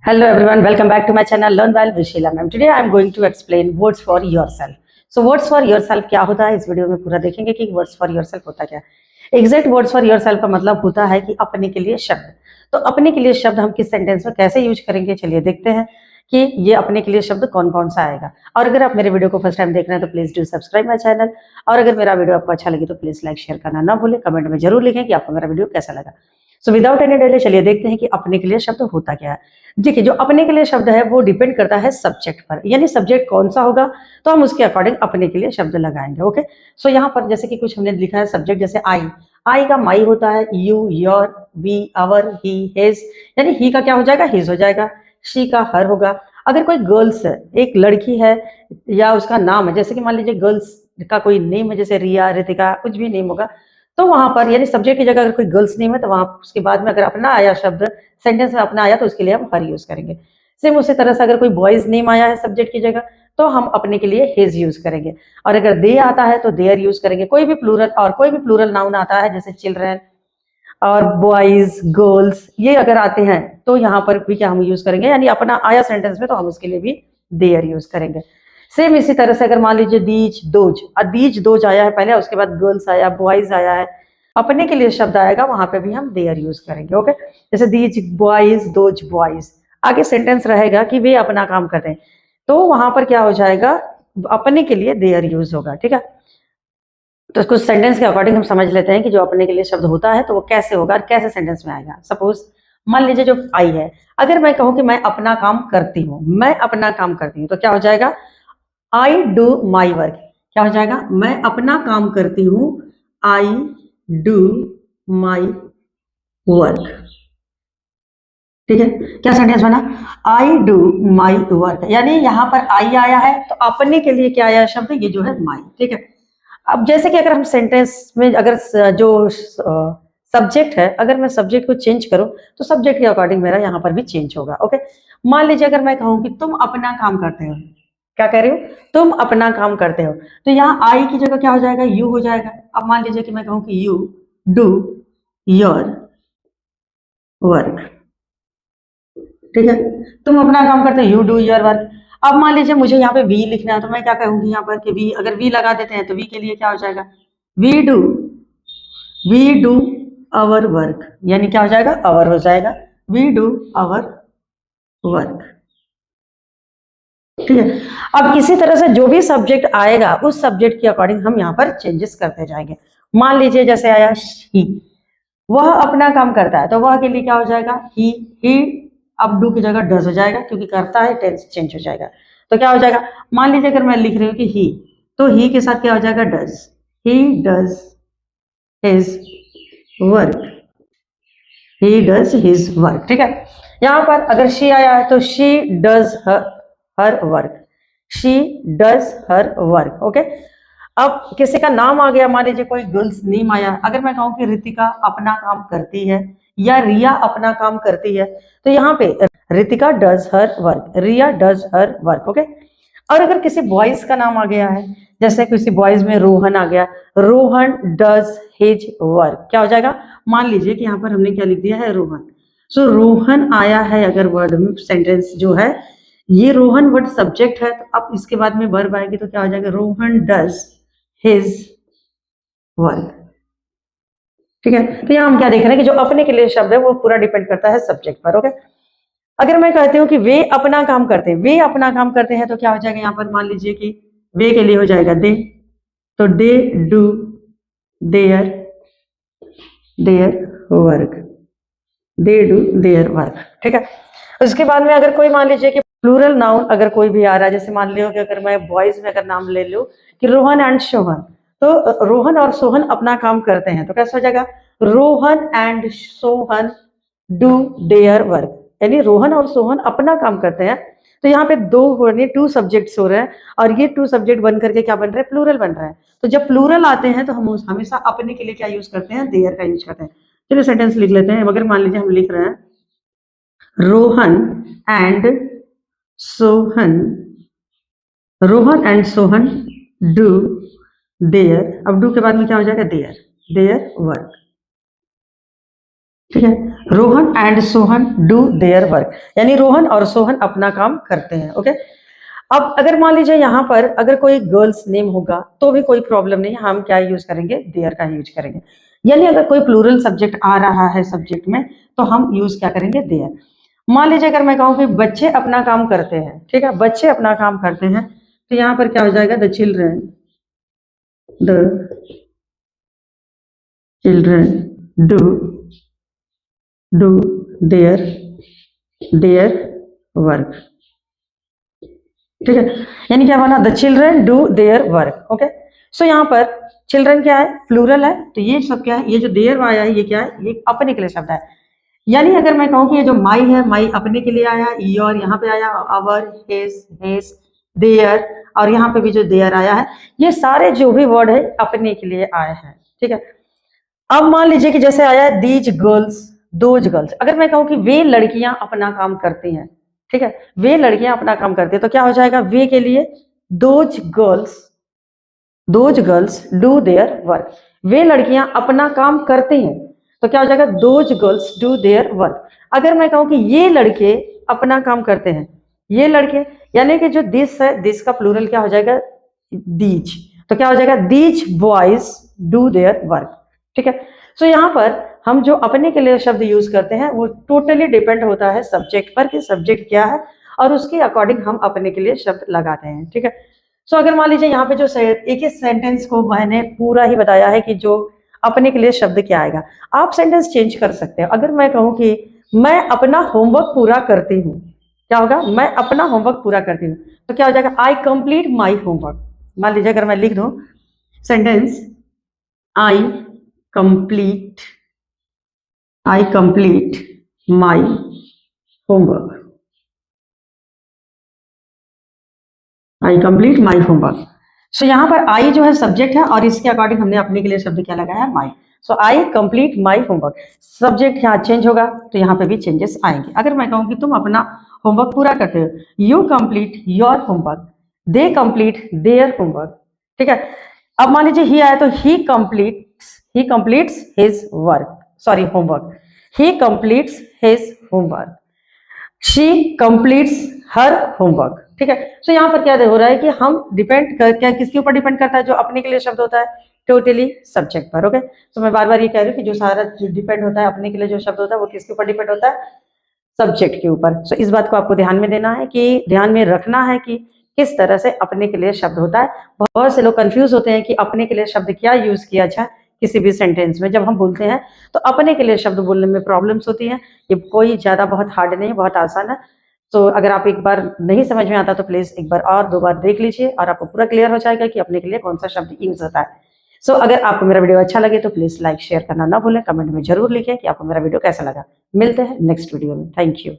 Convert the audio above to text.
Hello everyone, welcome back to my channel Learn Well with Sheila Ma'am. Today I am going to explain words for yourself. So words for yourself क्या होता है इस video में पूरा देखेंगे कि words for yourself होता क्या है। Exact words for yourself का मतलब होता है कि अपने के लिए शब्द। तो अपने के लिए शब्द हम किस सेंटेंस में कैसे यूज करेंगे, चलिए देखते हैं कि ये अपने के लिए शब्द कौन कौन सा आएगा। और अगर आप मेरे वीडियो को फर्स्ट टाइम देख रहे हैं तो please do subscribe my channel. और अगर मेरा वीडियो आपको अच्छा लगे तो प्लीज लाइक शेयर करना ना भूलें, कमेंट में जरूर लिखें कि आपको मेरा वीडियो कैसा लगा। सो विदाउट एनी डिले चलिए देखते हैं कि अपने के लिए शब्द होता क्या है। देखिए, जो अपने के लिए शब्द है वो डिपेंड करता है सब्जेक्ट पर, यानी सब्जेक्ट कौन सा होगा तो हम उसके अकॉर्डिंग अपने के लिए शब्द लगाएंगे। ओके, सो यहाँ पर जैसे कि कुछ हमने लिखा है सब्जेक्ट, जैसे आई का माई होता है, you, your, we, our, he, his, यानी ही का क्या हो जाएगा, हिज हो जाएगा। शी का हर होगा। अगर कोई गर्ल्स है, एक लड़की है या उसका नाम है, जैसे कि मान लीजिए गर्ल्स का कोई नेम है, जैसे रिया, रितिका, कुछ भी नेम होगा, तो वहां पर यानी सब्जेक्ट की जगह अगर कोई गर्ल्स नेम है तो वहां उसके बाद में अगर अपना आया शब्द सेंटेंस में अपना आया तो उसके लिए हम हर यूज करेंगे। सेम उसी तरह से अगर कोई बॉयज नेम आया है सब्जेक्ट की जगह तो हम अपने के लिए हिज यूज करेंगे। और अगर दे आता है तो देयर यूज करेंगे। कोई भी प्लूरल और कोई भी प्लूरल नाउन आता है जैसे चिल्ड्रन और बॉयज, गर्ल्स, ये अगर आते हैं तो यहाँ पर भी क्या हम यूज करेंगे, यानी अपना आया सेंटेंस में तो हम उसके लिए भी देयर यूज करेंगे। सेम इसी तरह से अगर मान लीजिए दीज, दोज, दीज दोज आया है पहले, उसके बाद गर्ल्स आया, बॉयज आया है, अपने के लिए शब्द आएगा वहां पे भी हम देयर यूज करेंगे। ओके, जैसे दीज बॉयज, दोज बॉयज, आगे सेंटेंस रहेगा कि वे अपना काम करते हैं तो वहां पर क्या हो जाएगा, अपने के लिए देयर यूज होगा। ठीक है, तो कुछ सेंटेंस के अकॉर्डिंग हम समझ लेते हैं कि जो अपने के लिए शब्द होता है तो वो कैसे होगा और कैसे सेंटेंस में आएगा। सपोज मान लीजिए जो आई है, अगर मैं कहूं कि मैं अपना काम करती हूँ, मैं अपना काम करती हूँ, तो क्या हो जाएगा, आई डू माई वर्क। क्या हो जाएगा, मैं अपना काम करती हूँ, आई डू माई वर्क। ठीक है, क्या सेंटेंस बना, आई डू माई वर्क, यानी यहाँ पर आई आया है तो अपने के लिए क्या आया शब्द, ये जो है माई। ठीक है, अब जैसे कि अगर हम सेंटेंस में अगर जो सब्जेक्ट है, अगर मैं सब्जेक्ट को चेंज करूं तो सब्जेक्ट के अकॉर्डिंग मेरा यहाँ पर भी चेंज होगा। ओके, मान लीजिए अगर मैं कहूँ कि तुम अपना काम करते हो, क्या कह रही हो, तुम अपना काम करते हो, तो यहाँ आई की जगह क्या हो जाएगा, यू हो जाएगा। अब मान लीजिए कि मैं कहूँ कि यू डू योर वर्क। ठीक है, तुम अपना काम करते हो, यू डू योर वर्क। अब मान लीजिए मुझे यहाँ पे वी लिखना है तो मैं क्या कहूंगी यहाँ पर कि वी, अगर वी लगा देते हैं तो वी के लिए क्या हो जाएगा, वी डू आवर वर्क, यानी क्या हो जाएगा, आवर हो जाएगा, वी डू आवर वर्क। ठीक है, अब इसी तरह से जो भी सब्जेक्ट आएगा उस सब्जेक्ट के अकॉर्डिंग हम यहाँ पर चेंजेस करते जाएंगे। मान लीजिए जैसे आया ही, वह अपना काम करता है तो वह के लिए क्या हो जाएगा, ही अब डू की जगह डज हो जाएगा क्योंकि करता है, टेंस चेंज हो जाएगा। तो क्या हो जाएगा, मान लीजिए अगर मैं लिख रही हूँ कि ही, तो ही के साथ क्या हो जाएगा, does, he does his work, he does his work. ठीक है, यहाँ पर अगर शी आया है तो she does her work, she does her work. Okay, अब किसी का नाम आ गया, मान लीजिए कोई गर्ल्स नेम आया, अगर मैं कहूँ कि रितिका अपना काम करती है या रिया अपना काम करती है तो यहाँ पे Ritika does her work, Riya does her work. Okay, और अगर किसी बॉयज का नाम आ गया है, जैसे किसी बॉयज में रोहन आ गया, रोहन डज हिज वर्क, क्या हो जाएगा, मान लीजिए कि यहाँ पर हमने क्या लिख दिया है, रोहन। सो रोहन आया है अगर वर्ड में, सेंटेंस जो है ये रोहन वर्ड सब्जेक्ट है, तो अब इसके बाद में वर्ब आएगी तो क्या हो जाएगा, रोहन डज हिज वर्क। ठीक है, तो यहाँ हम क्या देख रहे हैं कि जो अपने के लिए शब्द है वो पूरा डिपेंड करता है सब्जेक्ट पर। ओके, अगर मैं कहती हूँ कि वे अपना काम करते हैं, वे अपना काम करते हैं, तो क्या हो जाएगा यहाँ पर, मान लीजिए कि वे के लिए हो जाएगा दे, तो they do their their work, they do their work. ठीक है, उसके बाद में अगर कोई मान लीजिए कि प्लूरल नाउन अगर कोई भी आ रहा है, जैसे मान लो कि अगर मैं बॉयज में अगर नाम ले लूं कि रोहन एंड सोहन, तो रोहन और सोहन अपना काम करते हैं तो कैसा हो जाएगा, Rohan and Sohan do their work, यानी रोहन और सोहन अपना काम करते हैं। तो यहाँ पे दो यानी टू सब्जेक्ट्स हो रहे हैं और ये टू सब्जेक्ट बन करके क्या बन रहे हैं, प्लूरल बन रहा है। तो जब प्लूरल आते हैं तो हम हमेशा अपने के लिए क्या यूज करते हैं, देयर का यूज करते हैं। चलिए सेंटेंस लिख लेते हैं। अगर मान लीजिए हम लिख रहे हैं Rohan and Sohan, Rohan and Sohan do their, अब डू के बाद में क्या हो जाएगा, देयर वर्क। ठीक है। Rohan and Sohan do their work, यानी रोहन और सोहन अपना काम करते हैं। ओके, अब अगर मान लीजिए यहाँ पर अगर कोई गर्ल्स नेम होगा तो भी कोई प्रॉब्लम नहीं, हम क्या यूज करेंगे, देयर का यूज करेंगे। यानी अगर कोई प्लूरल सब्जेक्ट आ रहा है सब्जेक्ट में तो हम यूज क्या करेंगे, देयर। मान लीजिए अगर मैं कहूँ कि बच्चे अपना काम करते हैं, ठीक है, बच्चे अपना काम करते हैं, तो यहाँ पर क्या हो जाएगा, the children do do their work. ठीक है, यानी क्या बना, the children do their work. Okay, so यहाँ पर चिल्ड्रन क्या है, प्लूरल है, तो ये सब क्या है, ये जो देयर आया है ये क्या है, ये अपने के लिए शब्द है। यानी अगर मैं कहूँ कि ये जो माई है, माई अपने के लिए आया, योर यहाँ पे आया, अवर, हिज, देयर, और यहाँ पे भी जो देयर आया है, ये सारे जो भी वर्ड है अपने के लिए आए हैं। ठीक है, अब मान लीजिए कि जैसे आया है दीज गर्ल्स, दोज गर्ल्स, अगर मैं कहूँ कि वे लड़कियां अपना काम करती हैं, ठीक है, वे लड़कियां अपना काम करती हैं, तो क्या हो जाएगा, वे के लिए those girls do their work, वे लड़कियां अपना काम करते हैं, तो क्या हो जाएगा, those girls do their work. अगर मैं कहूँ कि ये लड़के अपना काम करते हैं, ये लड़के, यानी कि जो दिस है, दिस का प्लूरल क्या हो जाएगा, दीज, तो क्या हो जाएगा, these boys do their work. ठीक है, सो यहाँ पर हम जो अपने के लिए शब्द यूज करते हैं वो टोटली डिपेंड होता है सब्जेक्ट पर कि सब्जेक्ट क्या है, और उसके अकॉर्डिंग हम अपने के लिए शब्द लगाते हैं। ठीक है, सो अगर मान लीजिए यहाँ पे जो एक ही सेंटेंस को मैंने पूरा ही बताया है कि जो अपने के लिए शब्द क्या आएगा, आप सेंटेंस चेंज कर सकते हो। अगर मैं कहूँ कि मैं अपना होमवर्क पूरा करती हूँ, क्या होगा, मैं अपना होमवर्क पूरा करती हूँ, तो क्या हो जाएगा, आई कंप्लीट माई होमवर्क। मान लीजिए अगर मैं लिख दूं sentence, I complete my homework, I complete my homework. So यहाँ पर आई जो है सब्जेक्ट है और इसके अकॉर्डिंग हमने अपने के लिए शब्द क्या लगाया है, my. So I complete my homework, subject यहाँ चेंज होगा तो यहाँ पे भी चेंजेस आएंगे। अगर मैं कहूँ कि तुम अपना होमवर्क पूरा करते हो, you complete your homework, they complete their homework. ठीक है, अब मान लीजिए ही आया तो he completes his work, sorry homework, he completes his homework, she completes her homework. ठीक है, सो यहाँ पर क्या हो रहा है कि हम डिपेंड कर, क्या किसके ऊपर डिपेंड करता है, जो अपने के लिए शब्द होता है टोटली सब्जेक्ट पर। ओके, तो मैं बार बार ये कह रही हूँ कि जो सारा जो डिपेंड होता है अपने के लिए जो शब्द होता है वो किसके ऊपर डिपेंड होता है, सब्जेक्ट के ऊपर। सो इस बात को आपको ध्यान में देना है कि ध्यान में रखना है कि किस तरह से अपने के लिए शब्द होता है। बहुत से लोग कंफ्यूज होते हैं कि अपने के लिए शब्द क्या यूज किया जाए किसी भी सेंटेंस में। जब हम बोलते हैं तो अपने के लिए शब्द बोलने में प्रॉब्लम्स होती हैं। ये कोई ज्यादा बहुत हार्ड नहीं, बहुत आसान है। तो अगर आप एक बार नहीं समझ में आता तो प्लीज एक बार और दो बार देख लीजिए और आपको पूरा क्लियर हो जाएगा कि अपने के लिए कौन सा शब्द यूज होता है। सो अगर आपको मेरा वीडियो अच्छा लगे तो प्लीज लाइक शेयर करना ना भूलें, कमेंट में जरूर लिखें कि आपको मेरा वीडियो कैसा लगा। मिलते हैं नेक्स्ट वीडियो में, थैंक यू।